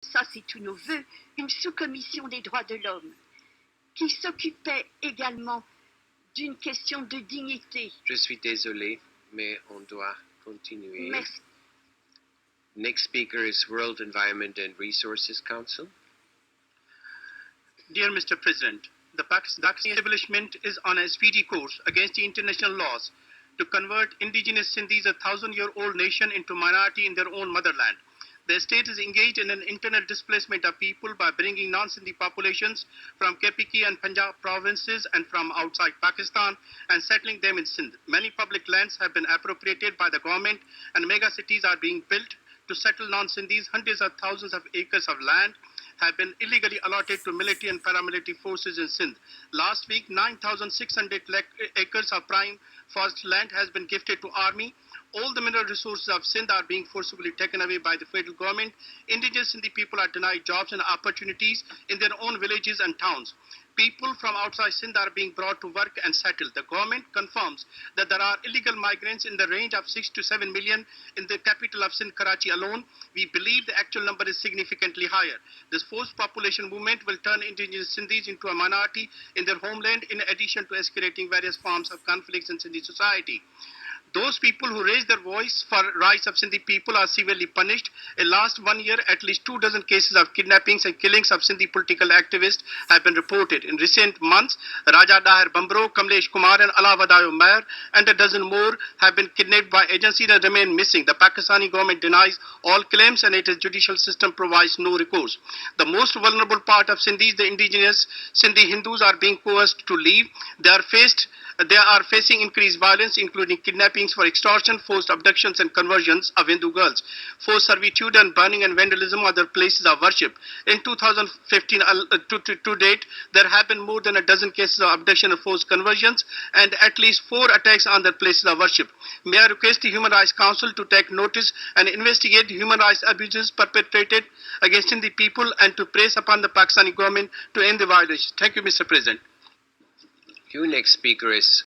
ça c'est tous nos voeux, une sous-commission des droits de l'homme qui s'occupait également d'une question de dignité. Je suis désolé, mais on doit continuer. Merci. Next speaker is World Environment and Resources Council. Dear Mr. President, the Pakistan establishment is on a speedy course against the international laws to convert indigenous Sindhis, a 1,000-year-old nation, into minority in their own motherland. The state is engaged in an internal displacement of people by bringing non-Sindhi populations from KPK and Punjab provinces and from outside Pakistan and settling them in Sindh. Many public lands have been appropriated by the government and mega cities are being built to settle non-Sindhis. Hundreds of thousands of acres of land have been illegally allotted to military and paramilitary forces in Sindh. Last week, 9,600 acres of prime forest land has been gifted to army. All the mineral resources of Sindh are being forcibly taken away by the federal government. Indigenous Sindhi people are denied jobs and opportunities in their own villages and towns. People from outside Sindh are being brought to work and settled. The government confirms that there are illegal migrants in the range of 6 to 7 million in the capital of Sindh, Karachi alone. We believe the actual number is significantly higher. This forced population movement will turn indigenous Sindhis into a minority in their homeland, in addition to escalating various forms of conflicts in Sindhi society. Those people who raise their voice for rights of Sindhi people are severely punished. In last 1 year, at least 24 cases of kidnappings and killings of Sindhi political activists have been reported. In recent months, Raja Dahir Bambro, Kamlesh Kumar and Alawadayo Mayor and a dozen more have been kidnapped by agencies that remain missing. The Pakistani government denies all claims and its judicial system provides no recourse. The most vulnerable part of Sindhis, the indigenous Sindhi Hindus, are being coerced to leave. They are facing increased violence, including kidnappings for extortion, forced abductions and conversions of Hindu girls. Forced servitude and burning and vandalism are their places of worship. In 2015, to date, there have been more than a dozen cases of abduction and forced conversions and at least 4 attacks on their places of worship. May I request the Human Rights Council to take notice and investigate human rights abuses perpetrated against Hindi people and to press upon the Pakistani government to end the violation. Thank you, Mr. President. Next speaker is